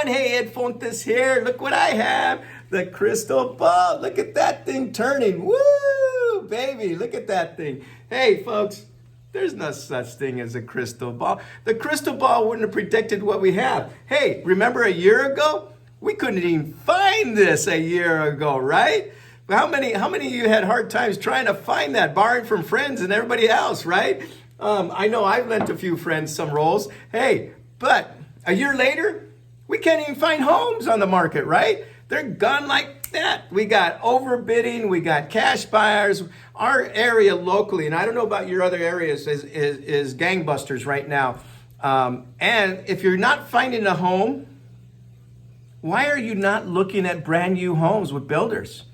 everyone? Hey, Ed Fontes here. Look what I have. The crystal ball. Look at that thing turning. Woo, baby. Look at that thing. Hey, folks, there's no such thing as a crystal ball. The crystal ball wouldn't have predicted what we have. Hey, remember a year ago? We couldn't even find this a year ago, right? How many of you had hard times trying to find that, borrowing from friends and everybody else, right? I know I've lent a few friends some rolls. Hey, but a year later, we can't even find homes on the market, right? They're gone like that. We got overbidding, we got cash buyers. Our area locally, and I don't know about your other areas, is gangbusters right now. And if you're not finding a home, why are you not looking at brand new homes with builders?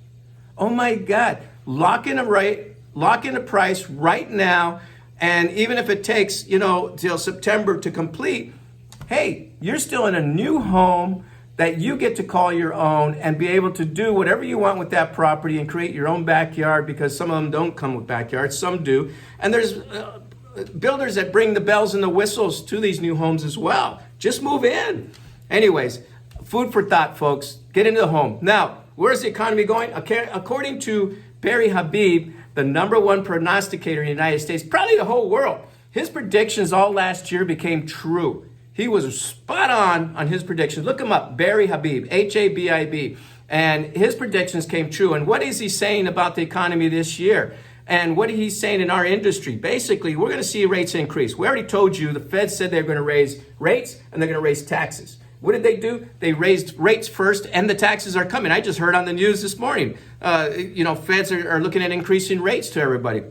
Oh my God, lock in a price right now. And even if it takes, till September to complete, hey, you're still in a new home that you get to call your own and be able to do whatever you want with that property and create your own backyard, because some of them don't come with backyards, some do. And there's builders that bring the bells and the whistles to these new homes as well. Just move in. Anyways, food for thought, folks. Get into the home. Now, where's the economy going? According to Barry Habib, the #1 prognosticator in the United States, probably the whole world, his predictions all last year became true. He was spot on his predictions. Look him up, Barry Habib, Habib. And his predictions came true. And what is he saying about the economy this year? And what he's saying in our industry? Basically, we're going to see rates increase. We already told you the Fed said they're going to raise rates and they're going to raise taxes. What did they do? They raised rates first and the taxes are coming. I just heard on the news this morning, Feds are looking at increasing rates to everybody.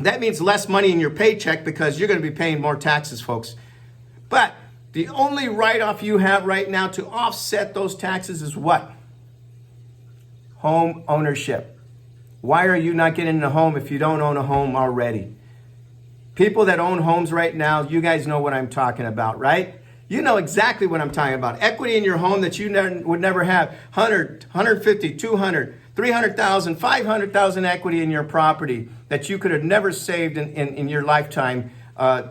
That means less money in your paycheck because you're going to be paying more taxes, folks. But the only write-off you have right now to offset those taxes is what? Home ownership. Why are you not getting a home if you don't own a home already? People that own homes right now, you guys know what I'm talking about, right? You know exactly what I'm talking about. Equity in your home that you would never have. 100, 150, 200, 300,000, 500,000 equity in your property that you could have never saved in your lifetime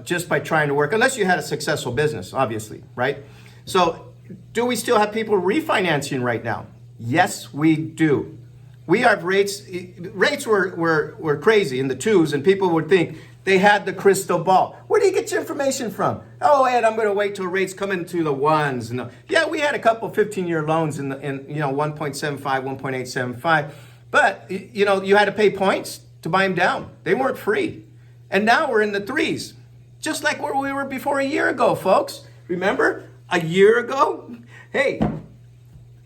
just by trying to work, unless you had a successful business, obviously, right? So do we still have people refinancing right now? Yes, we do. We have rates were crazy in the twos, and people would think they had the crystal ball. Where do you get your information from? Oh, Ed, I'm going to wait till rates come into the ones. And yeah, we had a couple 15-year loans in 1.75, 1.875. But, you had to pay points to buy them down. They weren't free. And now we're in the threes, just like where we were before a year ago, folks. Remember, a year ago? Hey,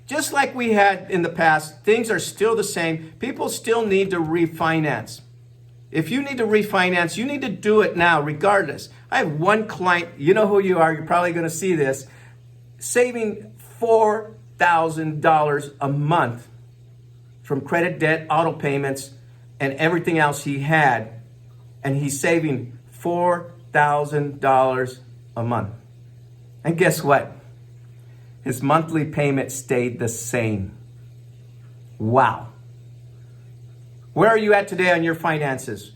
just like we had in the past, things are still the same. People still need to refinance. If you need to refinance, you need to do it now, regardless. I have one client, you know who you are, you're probably going to see this, saving $4,000 a month from credit, debt, auto payments, and everything else he had. And he's saving $4,000 a month. And guess what? His monthly payment stayed the same. Wow. Where are you at today on your finances?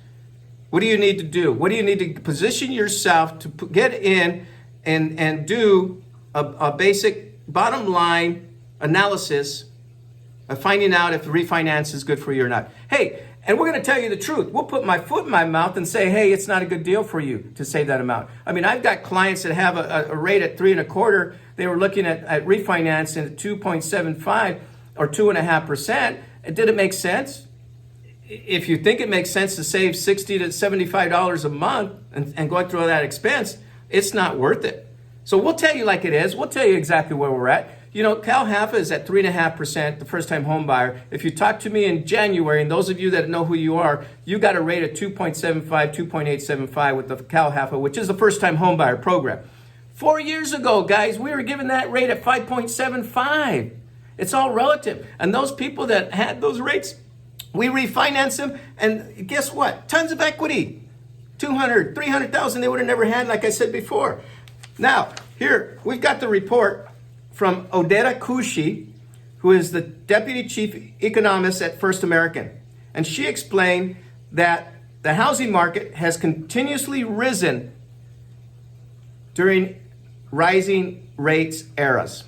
What do you need to do? What do you need to position yourself to get in and do a basic bottom line analysis of finding out if the refinance is good for you or not? Hey, and we're going to tell you the truth. We'll put my foot in my mouth and say, hey, it's not a good deal for you to save that amount. I mean, I've got clients that have a rate at 3.25%. They were looking at refinancing at 2.75 or 2.5%. Did it make sense? If you think it makes sense to save $60 to $75 a month and going through all that expense, it's not worth it. So we'll tell you like it is. We'll tell you exactly where we're at. Cal Haffa is at 3.5%, the first-time home buyer. If you talk to me in January, and those of you that know who you are, you got a rate of 2.75, 2.875 with the Cal Haffa, which is the first-time home buyer program. 4 years ago, guys, we were given that rate at 5.75. It's all relative. And those people that had those rates, we refinance them, and guess what? Tons of equity. 200, 300,000 they would have never had, like I said before. Now, here, we've got the report from Odetta Kushi, who is the Deputy Chief Economist at First American. And she explained that the housing market has continuously risen during rising rates eras.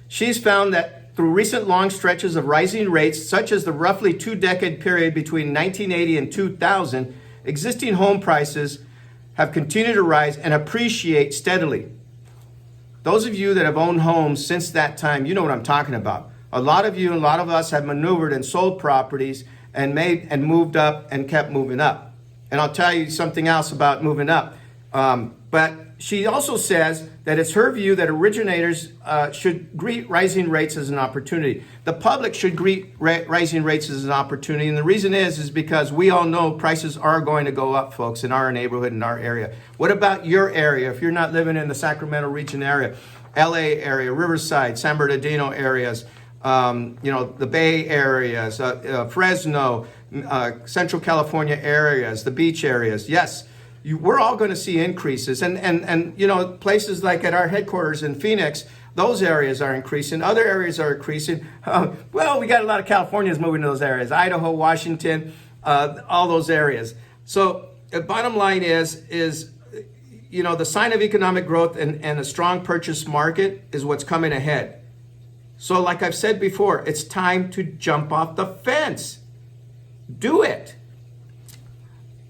She's found that through recent long stretches of rising rates, such as the roughly 2-decade period between 1980 and 2000, existing home prices have continued to rise and appreciate steadily. Those of you that have owned homes since that time, you know what I'm talking about. A lot of you and a lot of us have maneuvered and sold properties and made and moved up and kept moving up. And I'll tell you something else about moving up. But she also says that it's her view that originators should greet rising rates as an opportunity. The public should greet rising rates as an opportunity. And the reason is because we all know prices are going to go up, folks, in our neighborhood, in our area. What about your area? If you're not living in the Sacramento region area, LA area, Riverside, San Bernardino areas, the Bay areas, Fresno, Central California areas, the beach areas. Yes, we're all going to see increases. And places like at our headquarters in Phoenix, those areas are increasing. Other areas are increasing. We got a lot of Californians moving to those areas. Idaho, Washington, all those areas. So the bottom line is the sign of economic growth and a strong purchase market is what's coming ahead. So like I've said before, it's time to jump off the fence. Do it.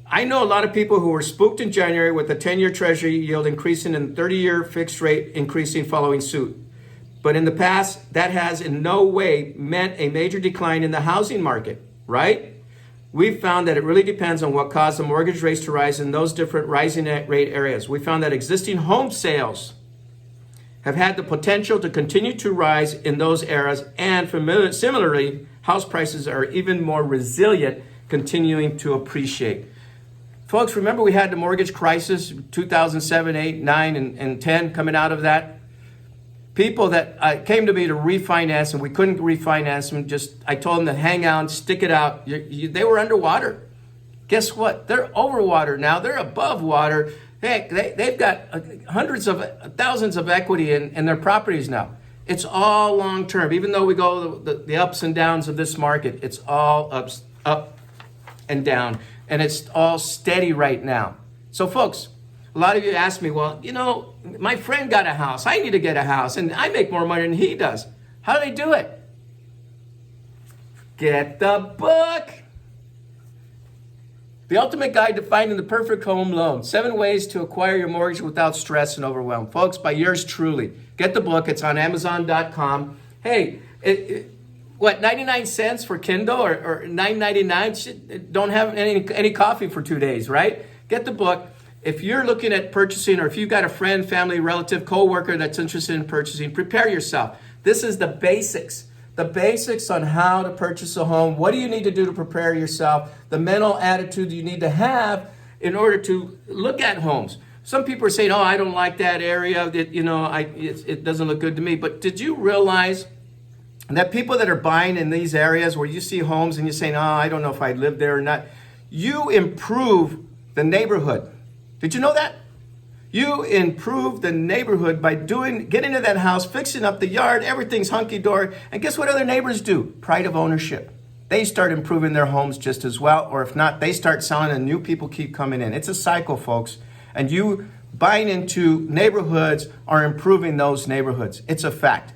I know a lot of people who were spooked in January with the 10-year Treasury yield increasing and 30-year fixed rate increasing following suit. But in the past, that has in no way meant a major decline in the housing market, right? We've found that it really depends on what caused the mortgage rates to rise in those different rising rate areas. We found that existing home sales have had the potential to continue to rise in those areas, and similarly, house prices are even more resilient, continuing to appreciate. Folks, remember we had the mortgage crisis, 2007, 8, 9, and 10 coming out of that? People that came to me to refinance, and we couldn't refinance them, I told them to hang out, stick it out. They were underwater. Guess what? They're over water now. They're above water. Heck, they've got hundreds of thousands of equity in their properties now. It's all long term. Even though we go the ups and downs of this market, it's all up and down. And it's all steady right now. So folks, a lot of you ask me, well, my friend got a house. I need to get a house. And I make more money than he does. How do they do it? Get the book. The Ultimate Guide to Finding the Perfect Home Loan. 7 Ways to Acquire Your Mortgage Without Stress and Overwhelm. Folks, by yours truly. Get the book. It's on Amazon.com. Hey, 99 cents for Kindle or $9.99? Don't have any coffee for 2 days, right? Get the book. If you're looking at purchasing, or if you've got a friend, family, relative, coworker that's interested in purchasing, prepare yourself. This is the basics. The basics on how to purchase a home. What do you need to do to prepare yourself? The mental attitude you need to have in order to look at homes. Some people are saying, oh, I don't like that area. It doesn't look good to me. But did you realize that people that are buying in these areas where you see homes and you're saying, oh, I don't know if I'd live there or not, you improve the neighborhood. Did you know that? You improve the neighborhood by getting into that house, fixing up the yard, everything's hunky-dory. And guess what other neighbors do? Pride of ownership. They start improving their homes just as well. Or if not, they start selling and new people keep coming in. It's a cycle, folks. And you buying into neighborhoods are improving those neighborhoods. It's a fact.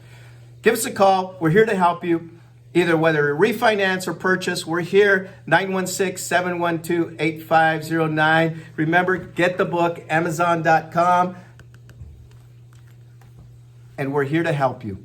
Give us a call. We're here to help you. Either whether refinance or purchase, we're here, 916-712-8509. Remember, get the book, Amazon.com. And we're here to help you.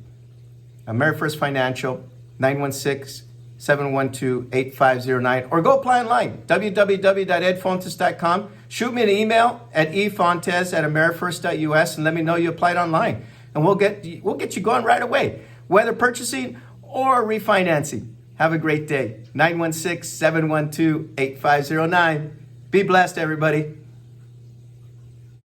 AmeriFirst Financial, 916-712-8509. Or go apply online, www.edfontes.com. Shoot me an email at efontes@amerifirst.us and let me know you applied online. And we'll get you going right away, whether purchasing or refinancing. Have a great day. 916-712-8509. Be blessed, everybody.